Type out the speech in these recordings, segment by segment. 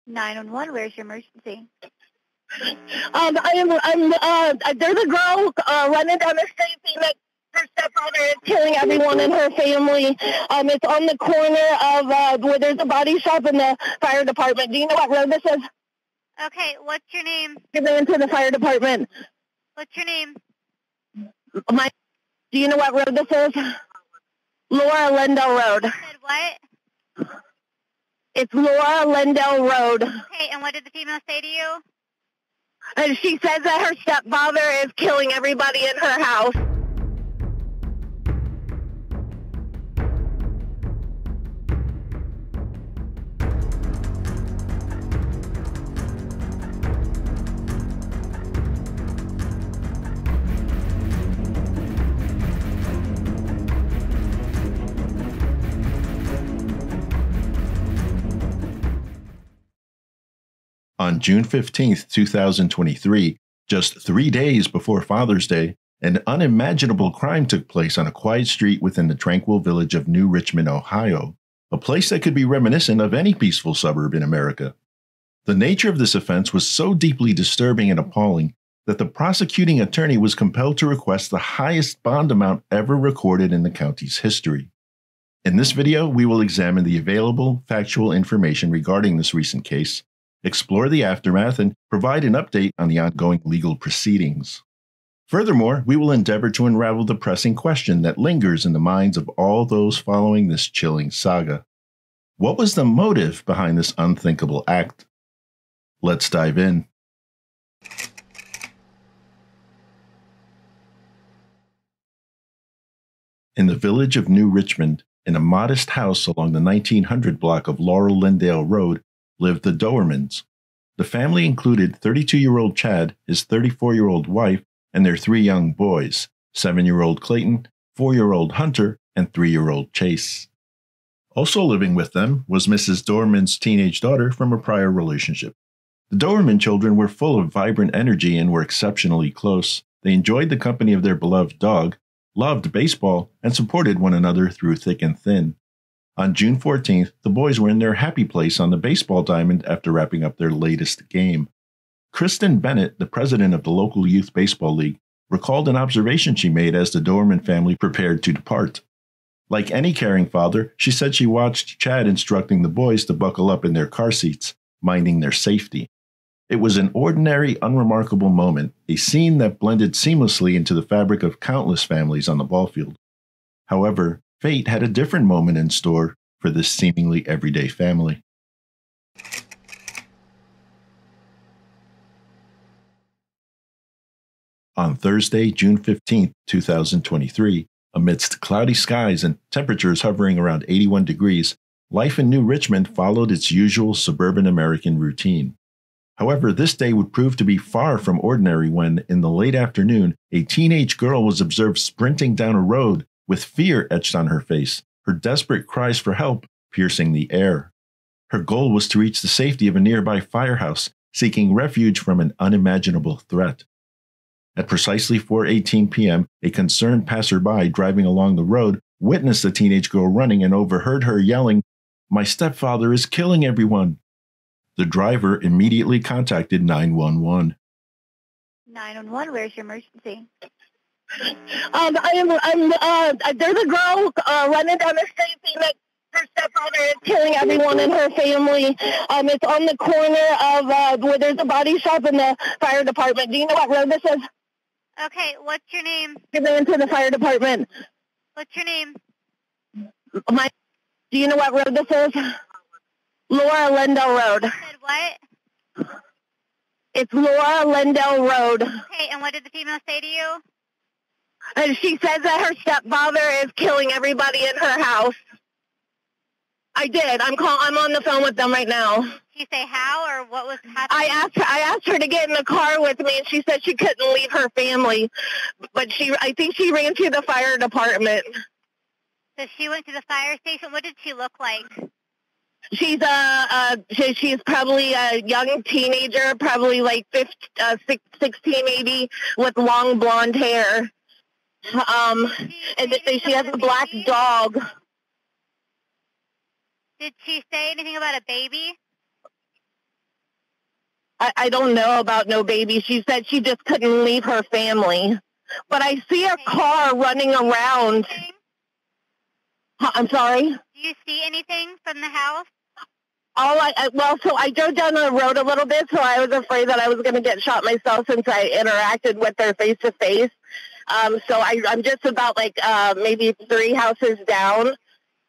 911, where's your emergency? There's a girl running down the street saying that her stepfather is killing everyone in her family. It's on the corner of where there's a body shop and the fire department. Do you know what road this is? Okay, what's your name? Get into the fire department. What's your name? Do you know what road this is? Laura Lindell Road. You said what? It's Laura Lindell Road. Okay, and what did the female say to you? And she says that her stepfather is killing everybody in her house. On June 15th, 2023, just 3 days before Father's Day, an unimaginable crime took place on a quiet street within the tranquil village of New Richmond, Ohio, a place that could be reminiscent of any peaceful suburb in America. The nature of this offense was so deeply disturbing and appalling that the prosecuting attorney was compelled to request the highest bond amount ever recorded in the county's history. In this video, we will examine the available factual information regarding this recent case, explore the aftermath, and provide an update on the ongoing legal proceedings. Furthermore, we will endeavor to unravel the pressing question that lingers in the minds of all those following this chilling saga. What was the motive behind this unthinkable act? Let's dive in. In the village of New Richmond, in a modest house along the 1900 block of Laurel Lindale Road, lived the Doermans. The family included 32-year-old Chad, his 34-year-old wife, and their 3 young boys, 7-year-old Clayton, 4-year-old Hunter, and 3-year-old Chase. Also living with them was Mrs. Doerman's teenage daughter from a prior relationship. The Doerman children were full of vibrant energy and were exceptionally close. They enjoyed the company of their beloved dog, loved baseball, and supported one another through thick and thin. On June 14th, the boys were in their happy place on the baseball diamond after wrapping up their latest game. Kristen Bennett, the president of the local youth baseball league, recalled an observation she made as the Doerman family prepared to depart. Like any caring father, she said she watched Chad instructing the boys to buckle up in their car seats, minding their safety. It was an ordinary, unremarkable moment, a scene that blended seamlessly into the fabric of countless families on the ball field. However, fate had a different moment in store for this seemingly everyday family. On Thursday, June 15, 2023, amidst cloudy skies and temperatures hovering around 81 degrees, life in New Richmond followed its usual suburban American routine. However, this day would prove to be far from ordinary when, in the late afternoon, a teenage girl was observed sprinting down a road with fear etched on her face, her desperate cries for help piercing the air. Her goal was to reach the safety of a nearby firehouse, seeking refuge from an unimaginable threat. At precisely 4:18 p.m., a concerned passerby driving along the road witnessed the teenage girl running and overheard her yelling, "My stepfather is killing everyone." The driver immediately contacted 911. 911, where's your emergency? There's a girl running down the street saying that her stepfather is killing everyone in her family. It's on the corner of where there's a body shop and the fire department. Do you know what road this is? Okay, what's your name? Get into the fire department. What's your name? Do you know what road this is? Laura Lindell Road. You said what? It's Laura Lindell Road. Okay, and what did the female say to you? And she says that her stepfather is killing everybody in her house. I did. I'm on the phone with them right now. Did she say how or what was happening? I asked her to get in the car with me, and she said she couldn't leave her family. But I think she ran to the fire department. So she went to the fire station. What did she look like? She's probably a young teenager, probably like 16 maybe, with long blonde hair. And she has a black dog. Did she say anything about a baby? I don't know about no baby. She said she just couldn't leave her family. But I see a car running around. I'm sorry? Do you see anything from the house? So I drove down the road a little bit, so I was afraid that I was going to get shot myself since I interacted with her face to face. So I'm just about maybe 3 houses down.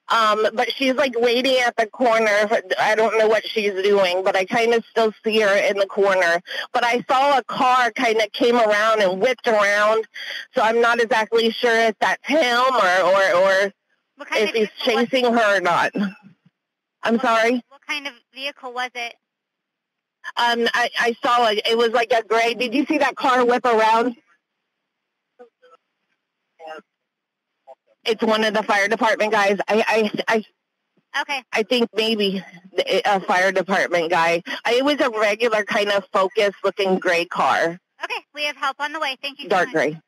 But she's waiting at the corner. I don't know what she's doing, but I kind of still see her in the corner. But I saw a car kind of came around and whipped around, so I'm not exactly sure if that's him or if he's chasing her or not. I'm sorry? What kind of vehicle was it? I saw it was like a gray. Did you see that car whip around? It's one of the fire department guys. Okay. I think maybe a fire department guy. It was a regular kind of Focus-looking gray car. Okay, we have help on the way. Thank you so Dark much. gray.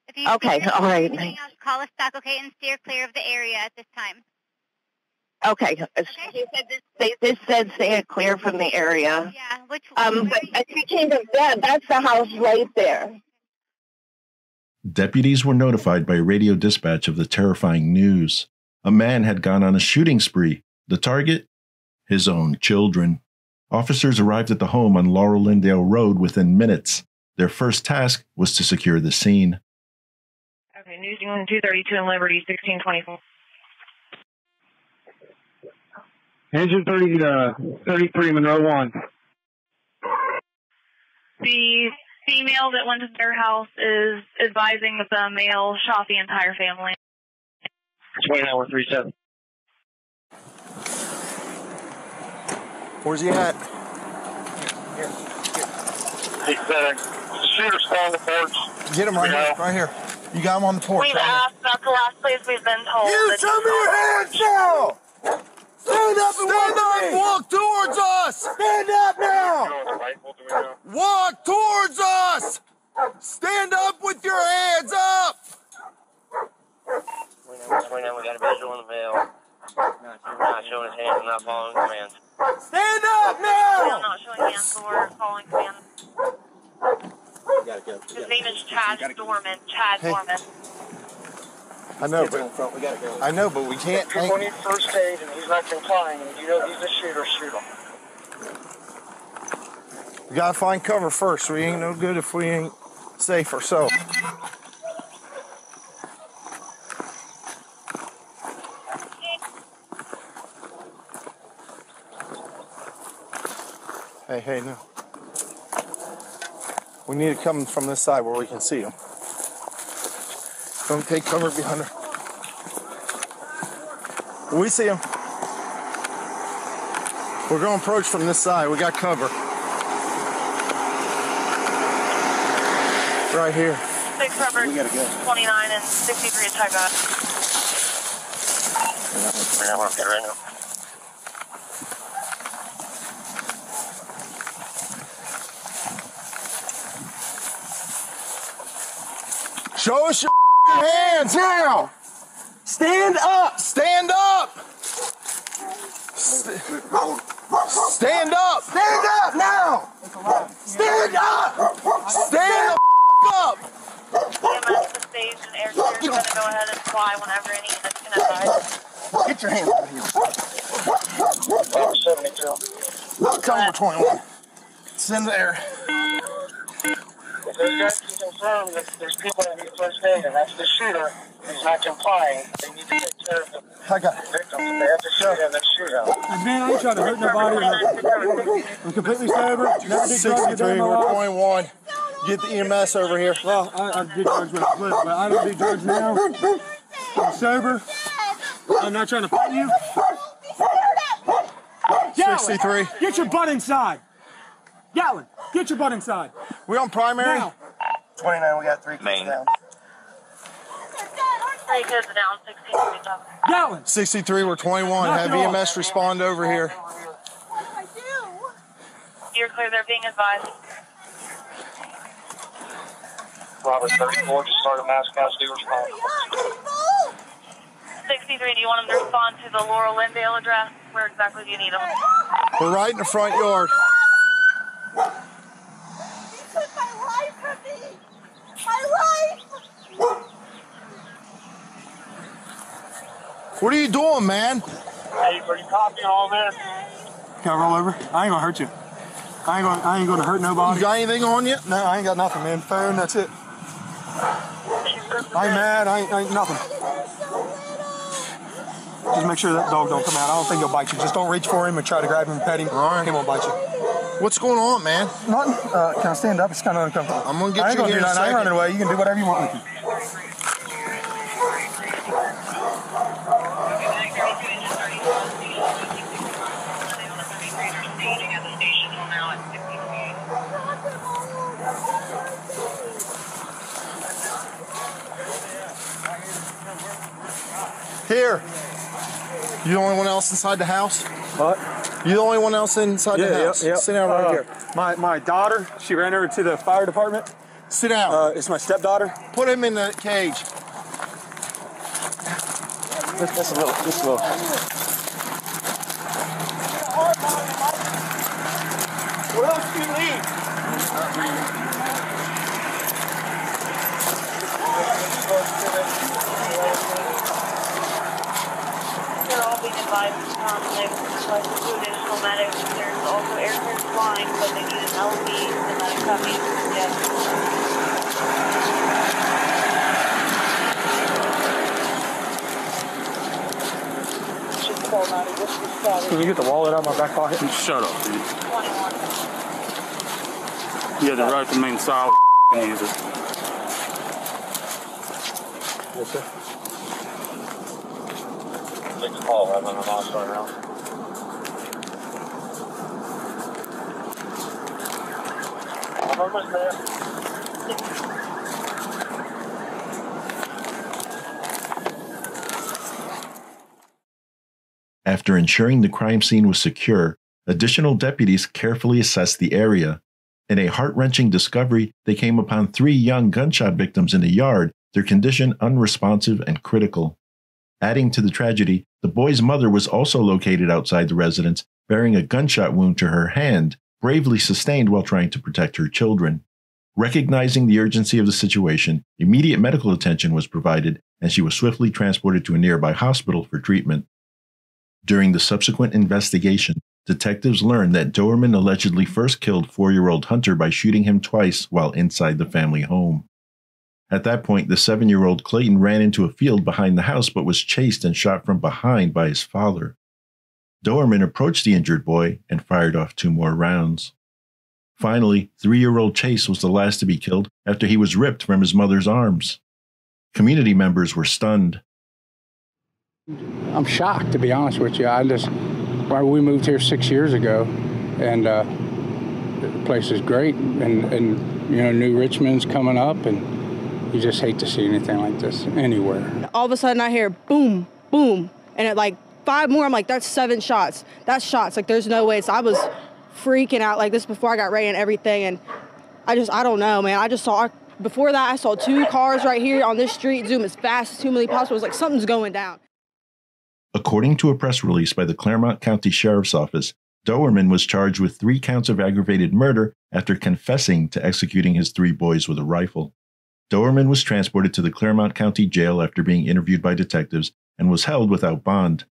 If you Okay, all right. anything else, call us back, okay, and steer clear of the area at this time. Okay. This said stay clear from the area. Yeah, which but she came to that. That's the house right there. Deputies were notified by radio dispatch of the terrifying news. A man had gone on a shooting spree. The target? His own children. Officers arrived at the home on Laurel Lindale Road within minutes. Their first task was to secure the scene. Okay, News England 232 and Liberty 1624. Engine 33 Monroe 1. The female that went to their house is advising that the male shot the entire family. 29137. Where's he at? Here. Shooter's on the porch. Get him right here. Right here. You got him on the porch. We've asked, that's the last place we've been told. You show me your hands now! Stand up and walk towards us! Stand up now! Walk towards us! Stand up with your hands up! 29, we got a visual in the veil. Not showing his hands and not following commands. Stand up now! Still not showing hands or following commands. His name is Chad Doerman. Chad Doerman. I know, but we gotta go. I know, but we can't. If people need first aid and he's not complying, and you know he's a shooter, shoot him. We gotta find cover first. We ain't no good if we ain't safe ourselves. Hey, no. We need to come from this side where we can see them. Don't take cover behind her. We see them. We're going to approach from this side. We got cover. Right here. 6 covered, 29 and 63 is type out. We're not working right now. Show us your hands now. Stand up. Stand up. Stand up. Stand up now. Stand up. Stand up. EMS to stage and air clear is going to go ahead and fly whenever any units can advise. Get your hands out of here. 72. Tell them we're 21. Send the air. If those guys can confirm that there's people that need first aid and that's the shooter who's not complying, they need to take care of the I got it. victims. If they have to shoot him, then shoot him. Man, I ain't trying to hurt nobody. I'm completely sober. Never did drugs a day 63, in my we're life. 21. Get the EMS over here. Well, I did drugs when I split, but I don't do drugs now. I'm sober. I'm not trying to fight you. 63. Get your butt inside. Gatlin, get your butt inside. We on primary? Now. 29, we got 3 kids down. 3 kids down, 16 feet up. Gatlin. 63, we're 21. Have EMS respond over here. You're clear, they're being advised. Robert 34, just started mass custody response. 63, do you want them to respond to the Laurel Lindale address? Where exactly do you need them? We're right in the front yard. What are you doing, man? Hey, are you copying all this? Can I roll over? I ain't gonna hurt you. I ain't gonna hurt nobody. You got anything on you? No, I ain't got nothing, man. Phone, that's it. I ain't mad. I ain't nothing. Just make sure that dog don't come out. I don't think he'll bite you. Just don't reach for him and try to grab him and pet him. All right. He won't bite you. What's going on, man? Nothing. Can I stand up? It's kind of uncomfortable. I'm gonna get I ain't you gonna here do in a nothing. I ain't second. running away. You can do whatever you want with me. Here. You the only one else inside the house? What? You the only one else inside the house? Yeah. Sit down right here. My daughter, she ran over to the fire department. Sit down. It's my stepdaughter. Put him in the cage. Just a little. What else do you need? They're all being advised to they've requested 2 additional medics. There's also aircraft flying, but they need an LV. The medic copy. Yes. Can you get the wallet out of my back pocket? Shut up, dude. 21. You had the right to remain silent and use it. Yes, sir. Take the call. I'm on the mouse right now. I'm almost there. After ensuring the crime scene was secure, additional deputies carefully assessed the area. In a heart-wrenching discovery, they came upon 3 young gunshot victims in a yard, their condition unresponsive and critical. Adding to the tragedy, the boy's mother was also located outside the residence, bearing a gunshot wound to her hand, bravely sustained while trying to protect her children. Recognizing the urgency of the situation, immediate medical attention was provided, and she was swiftly transported to a nearby hospital for treatment. During the subsequent investigation, detectives learned that Doerman allegedly first killed 4-year-old Hunter by shooting him twice while inside the family home. At that point, the 7-year-old Clayton ran into a field behind the house but was chased and shot from behind by his father. Doerman approached the injured boy and fired off 2 more rounds. Finally, 3-year-old Chase was the last to be killed after he was ripped from his mother's arms. Community members were stunned. I'm shocked, to be honest with you. We moved here 6 years ago, and the place is great, and New Richmond's coming up, and you just hate to see anything like this anywhere. All of a sudden I hear boom, boom, and at like 5 more, I'm like, that's 7 shots. That's shots. Like, there's no way. So I was freaking out like this before I got ready and everything, and I don't know, man. Before that, I saw 2 cars right here on this street zoom as fast as humanly possible. It was like something's going down. According to a press release by the Claremont County Sheriff's Office, Doerman was charged with 3 counts of aggravated murder after confessing to executing his 3 boys with a rifle. Doerman was transported to the Claremont County Jail after being interviewed by detectives and was held without bond.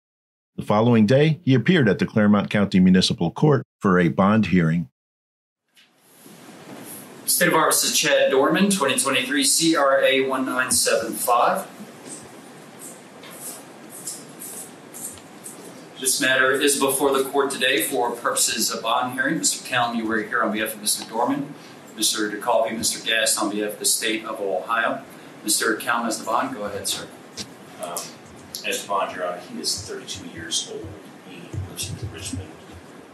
The following day, he appeared at the Claremont County Municipal Court for a bond hearing. State of Iowa versus Chad Doerman, 2023 CRA 1975. This matter is before the court today for purposes of bond hearing. Mr. Kelm, you were here on behalf of Mr. Doerman. Mr. DeCalvi, Mr. Gast on behalf of the state of Ohio. Mr. Kelm has the bond. Go ahead, sir. As the bond, Your Honor, he is 32 years old. He lives in Richmond,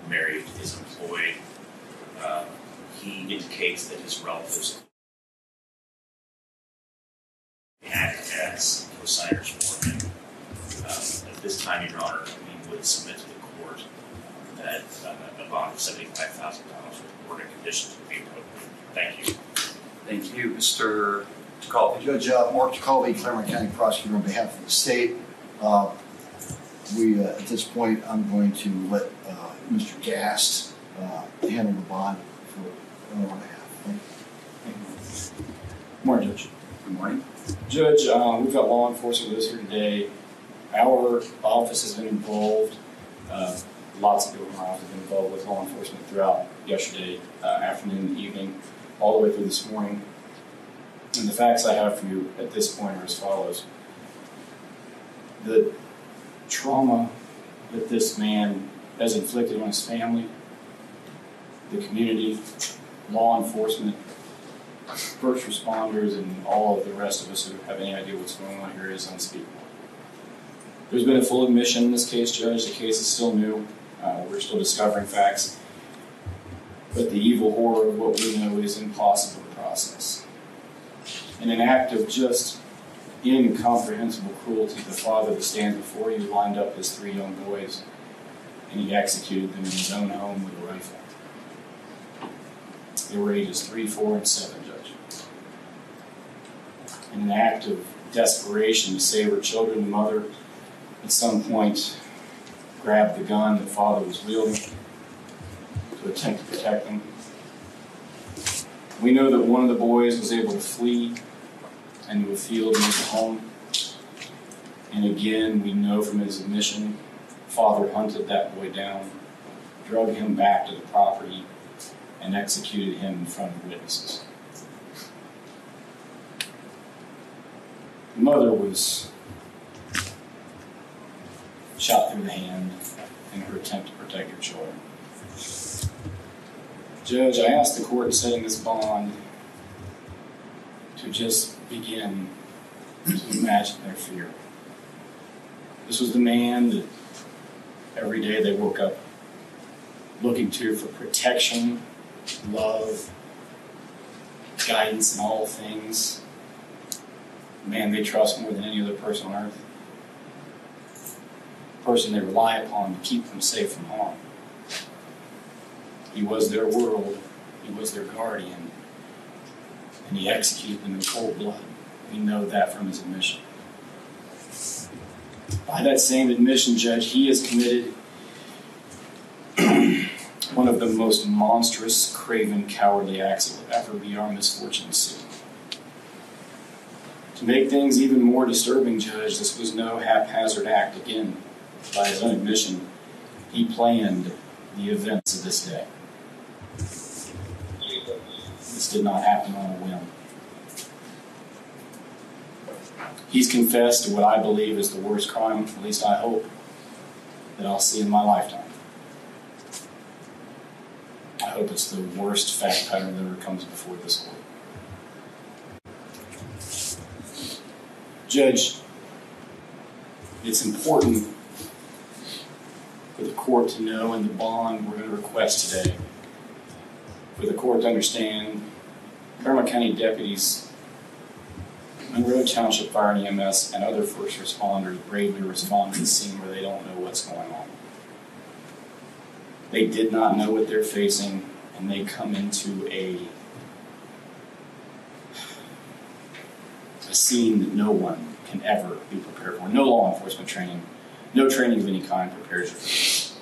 married, is employed. He indicates that his relatives act as co-signers for him. At this time, Your Honor, we would submit to the court that a bond of $75,000 with order conditions would be appropriate. Thank you. Thank you, Mr. DeCalvi. Judge Mark DeCalvi, Claremont County Prosecutor on behalf of the state. At this point, I'm going to let Mr. Gast handle the bond for an hour and a half. Thank you. Morning, Judge. Good morning. Judge, we've got law enforcement with us here today. Our office has been involved. Lots of people in our office have been involved with law enforcement throughout yesterday, afternoon, and evening, all the way through this morning. And the facts I have for you at this point are as follows. The trauma that this man has inflicted on his family, the community, law enforcement, first responders, and all of the rest of us who have any idea what's going on here is unspeakable. There's been a full admission in this case, Judge. The case is still new. We're still discovering facts. But the evil horror of what we know is impossible to process. In an act of just incomprehensible cruelty, the father that stands before you lined up his 3 young boys, and he executed them in his own home with a rifle. They were ages 3, 4, and 7, Judge. In an act of desperation to save her children, the mother at some point grabbed the gun that father was wielding to attempt to protect them. We know that one of the boys was able to flee into a field near the home. And again, we know from his admission, father hunted that boy down, drug him back to the property, and executed him in front of witnesses. The mother was shot through the hand in her attempt to protect her children. Judge, I asked the court in setting this bond to just begin to imagine their fear. This was the man that every day they woke up looking to for protection, love, guidance in all things. The man they trust more than any other person on earth. The person they rely upon to keep them safe from harm. He was their world. He was their guardian. And he executed them in cold blood. We know that from his admission. By that same admission, Judge, he has committed one of the most monstrous, craven, cowardly acts that will ever be our misfortune to see. To make things even more disturbing, Judge, this was no haphazard act. Again, by his own admission, he planned the events of this day. This did not happen on a whim. He's confessed to what I believe is the worst crime, at least I hope, that I'll see in my lifetime. I hope it's the worst fact pattern that ever comes before this court. Judge, it's important for the court to know, and the bond we're going to request today, for the court to understand Doerman County deputies, Monroe Township Fire and EMS, and other first responders bravely respond to the scene where they don't know what's going on. They did not know what they're facing, and they come into a scene that no one can ever be prepared for. No law enforcement training, no training of any kind prepares you for this.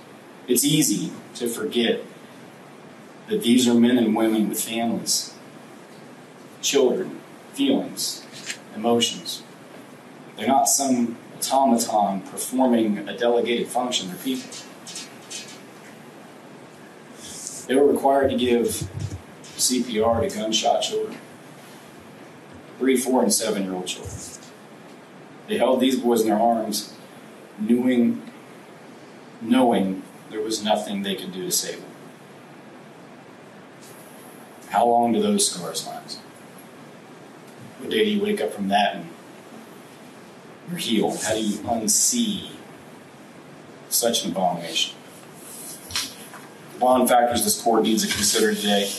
It's easy to forget that these are men and women with families, children, feelings, emotions. They're not some automaton performing a delegated function. They're people. They were required to give CPR to gunshot children, 3, 4, and 7-year-old children. They held these boys in their arms, knowing there was nothing they could do to save them. How long do those scars last? What day do you wake up from that and you're healed? How do you unsee such an abomination? The bond factors this court needs to consider today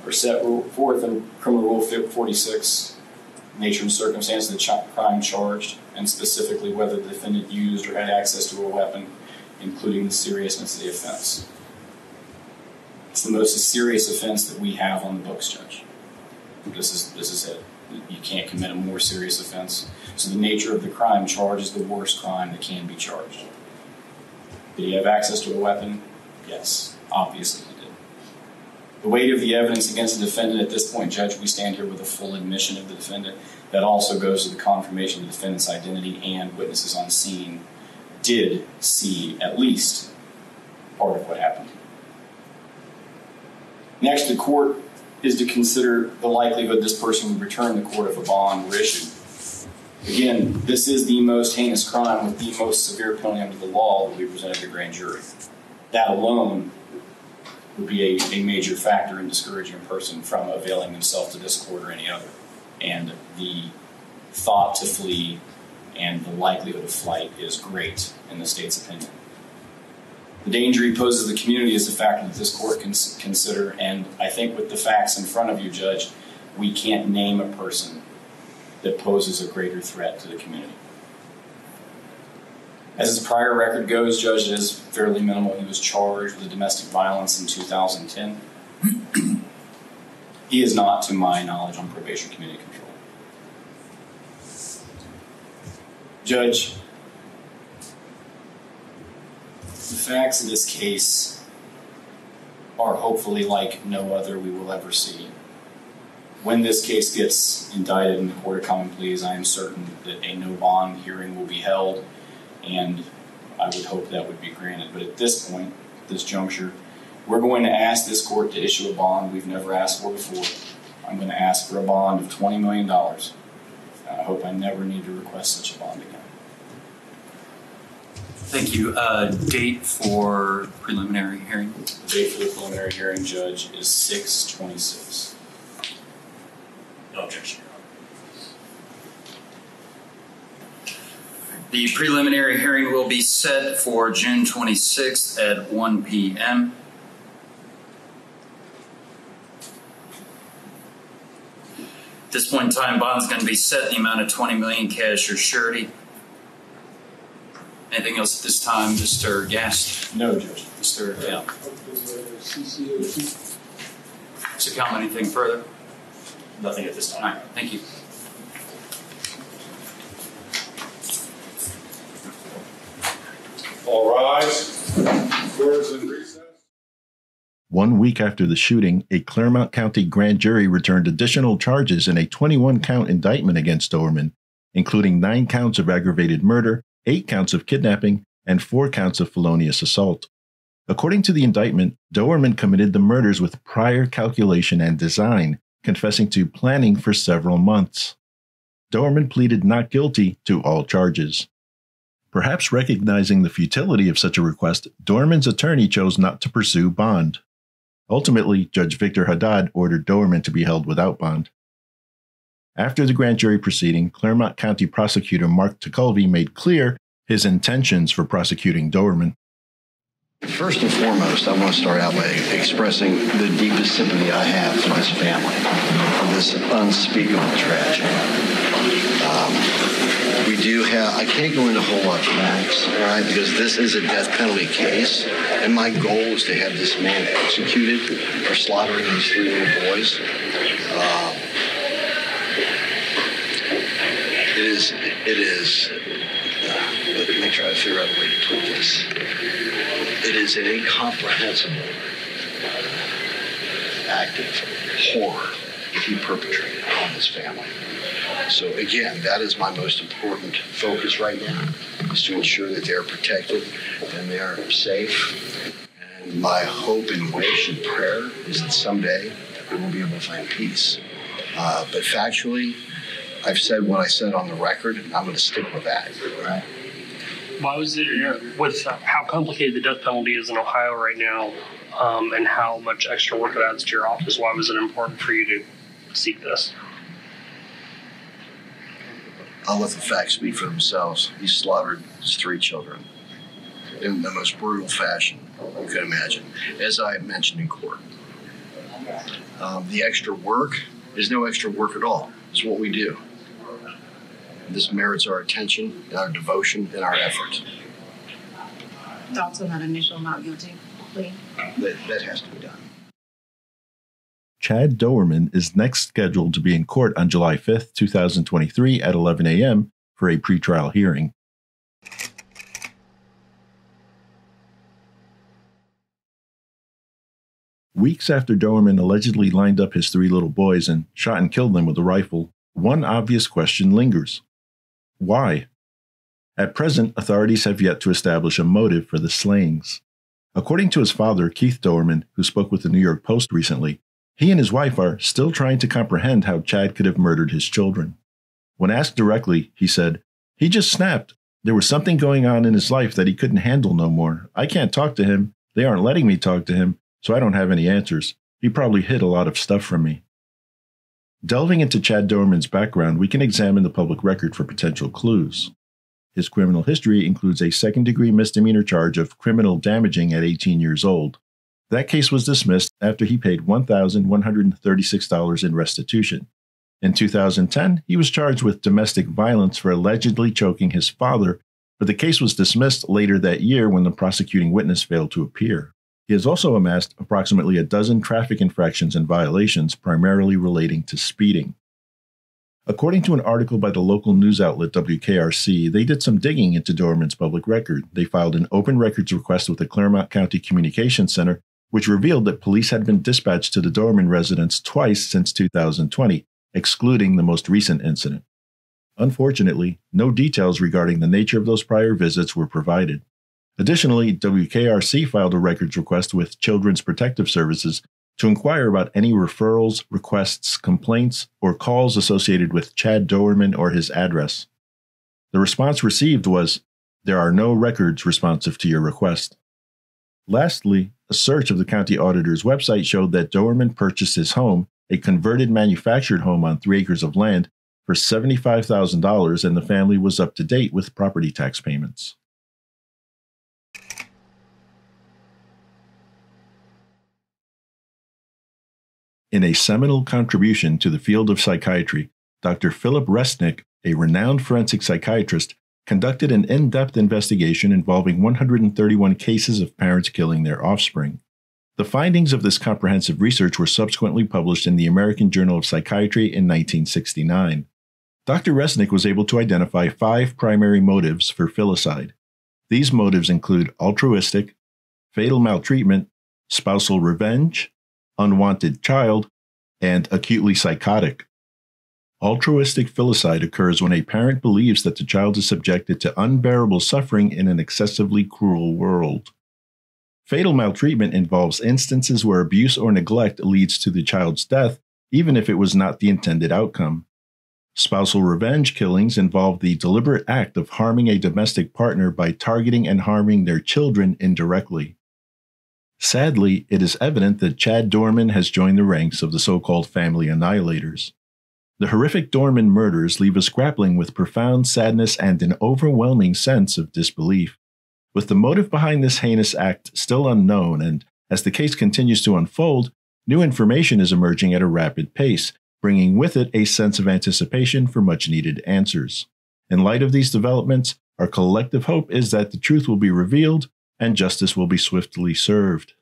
are set forth in Criminal Rule 46, nature and circumstance of the crime charged, and specifically whether the defendant used or had access to a weapon, including the seriousness of the offense. It's the most serious offense that we have on the books, Judge. This is it. You can't commit a more serious offense. So the nature of the crime charged is the worst crime that can be charged. Did he have access to a weapon? Yes, obviously he did. The weight of the evidence against the defendant at this point, Judge, we stand here with a full admission of the defendant. That also goes to the confirmation of the defendant's identity, and witnesses on scene did see at least part of what happened. Next, the court is to consider the likelihood this person would return the court if a bond were issued. Again, this is the most heinous crime with the most severe penalty under the law that we presented to the grand jury. That alone would be a major factor in discouraging a person from availing themselves to this court or any other. And the thought to flee and the likelihood of flight is great in the state's opinion. The danger he poses to the community is a factor that this court can consider, and I think with the facts in front of you, Judge, we can't name a person that poses a greater threat to the community. As his prior record goes, Judge, it is fairly minimal. He was charged with domestic violence in 2010. He is not, to my knowledge, on probation community control. Judge, the facts of this case are hopefully like no other we will ever see. When this case gets indicted in the Court of Common Pleas, I am certain that a no bond hearing will be held, and I would hope that would be granted. But at this point, this juncture, we're going to ask this court to issue a bond we've never asked for before. I'm going to ask for a bond of $20 million. I hope I never need to request such a bond again. Thank you. Date for preliminary hearing? The date for the preliminary hearing, Judge, is 6/26. No objection. The preliminary hearing will be set for June 26th at 1 p.m. At this point in time, bond's going to be set in the amount of $20 million cash or surety. Anything else at this time, Mr. Gast? No, Judge. Mr. Gale? Mr. Kalman, anything further? Nothing at this time. All right, thank you. All rise. Court is in recess. 1 week after the shooting, a Claremont County grand jury returned additional charges in a 21-count indictment against Doerman, including 9 counts of aggravated murder, 8 counts of kidnapping, and 4 counts of felonious assault. According to the indictment, Doerman committed the murders with prior calculation and design, confessing to planning for several months. Doerman pleaded not guilty to all charges. Perhaps recognizing the futility of such a request, Doerman's attorney chose not to pursue bond. Ultimately, Judge Victor Haddad ordered Doerman to be held without bond. After the grand jury proceeding, Claremont County Prosecutor Mark Tekulve made clear his intentions for prosecuting Doerman. First and foremost, I want to start out by expressing the deepest sympathy I have for this family, for this unspeakable tragedy. I can't go into a whole lot of facts, all right, because this is a death penalty case, and my goal is to have this man executed for slaughtering these 3 little boys. Let me try to figure out a way to put this. It is an incomprehensible act of horror that he perpetrated on his family. So again, that is my most important focus right now, is to ensure that they're protected and they are safe. And my hope and wish and prayer is that someday we will be able to find peace. But factually, I've said what I said on the record, and I'm going to stick with that, right? Why was it, with how complicated the death penalty is in Ohio right now, and how much extra work it adds to your office, why was it important for you to seek this? I'll let the facts speak for themselves. He slaughtered his 3 children in the most brutal fashion you could imagine, as I mentioned in court. The extra work is no extra work at all. It's what we do. This merits our attention, and our devotion, and our effort. Thoughts on that initial not guilty plea? That has to be done. Chad Doerman is next scheduled to be in court on July 5th, 2023 at 11 a.m. for a pretrial hearing. Weeks after Doerman allegedly lined up his 3 little boys and shot and killed them with a rifle, one obvious question lingers. Why? At present, authorities have yet to establish a motive for the slayings. According to his father, Keith Doerman, who spoke with the New York Post recently, he and his wife are still trying to comprehend how Chad could have murdered his children. When asked directly, he said, "He just snapped. There was something going on in his life that he couldn't handle no more. I can't talk to him. They aren't letting me talk to him, so I don't have any answers. He probably hid a lot of stuff from me." Delving into Chad Doerman's background, we can examine the public record for potential clues. His criminal history includes a second-degree misdemeanor charge of criminal damaging at 18 years old. That case was dismissed after he paid $1,136 in restitution. In 2010, he was charged with domestic violence for allegedly choking his father, but the case was dismissed later that year when the prosecuting witness failed to appear. He has also amassed approximately a dozen traffic infractions and violations, primarily relating to speeding. According to an article by the local news outlet WKRC, they did some digging into Doerman's public record. They filed an open records request with the Claremont County Communications Center, which revealed that police had been dispatched to the Doerman residence twice since 2020, excluding the most recent incident. Unfortunately, no details regarding the nature of those prior visits were provided. Additionally, WKRC filed a records request with Children's Protective Services to inquire about any referrals, requests, complaints, or calls associated with Chad Doerman or his address. The response received was, "There are no records responsive to your request." Lastly, a search of the county auditor's website showed that Doerman purchased his home, a converted manufactured home on 3 acres of land, for $75,000, and the family was up to date with property tax payments. In a seminal contribution to the field of psychiatry, Dr. Philip Resnick, a renowned forensic psychiatrist, conducted an in-depth investigation involving 131 cases of parents killing their offspring. The findings of this comprehensive research were subsequently published in the American Journal of Psychiatry in 1969. Dr. Resnick was able to identify 5 primary motives for filicide. These motives include altruistic, fatal maltreatment, spousal revenge, unwanted child, and acutely psychotic. Altruistic filicide occurs when a parent believes that the child is subjected to unbearable suffering in an excessively cruel world. Fatal maltreatment involves instances where abuse or neglect leads to the child's death, even if it was not the intended outcome. Spousal revenge killings involve the deliberate act of harming a domestic partner by targeting and harming their children indirectly. Sadly, it is evident that Chad Doerman has joined the ranks of the so-called family annihilators. The horrific Doerman murders leave us grappling with profound sadness and an overwhelming sense of disbelief. With the motive behind this heinous act still unknown, and as the case continues to unfold, new information is emerging at a rapid pace, bringing with it a sense of anticipation for much-needed answers. In light of these developments, our collective hope is that the truth will be revealed and justice will be swiftly served.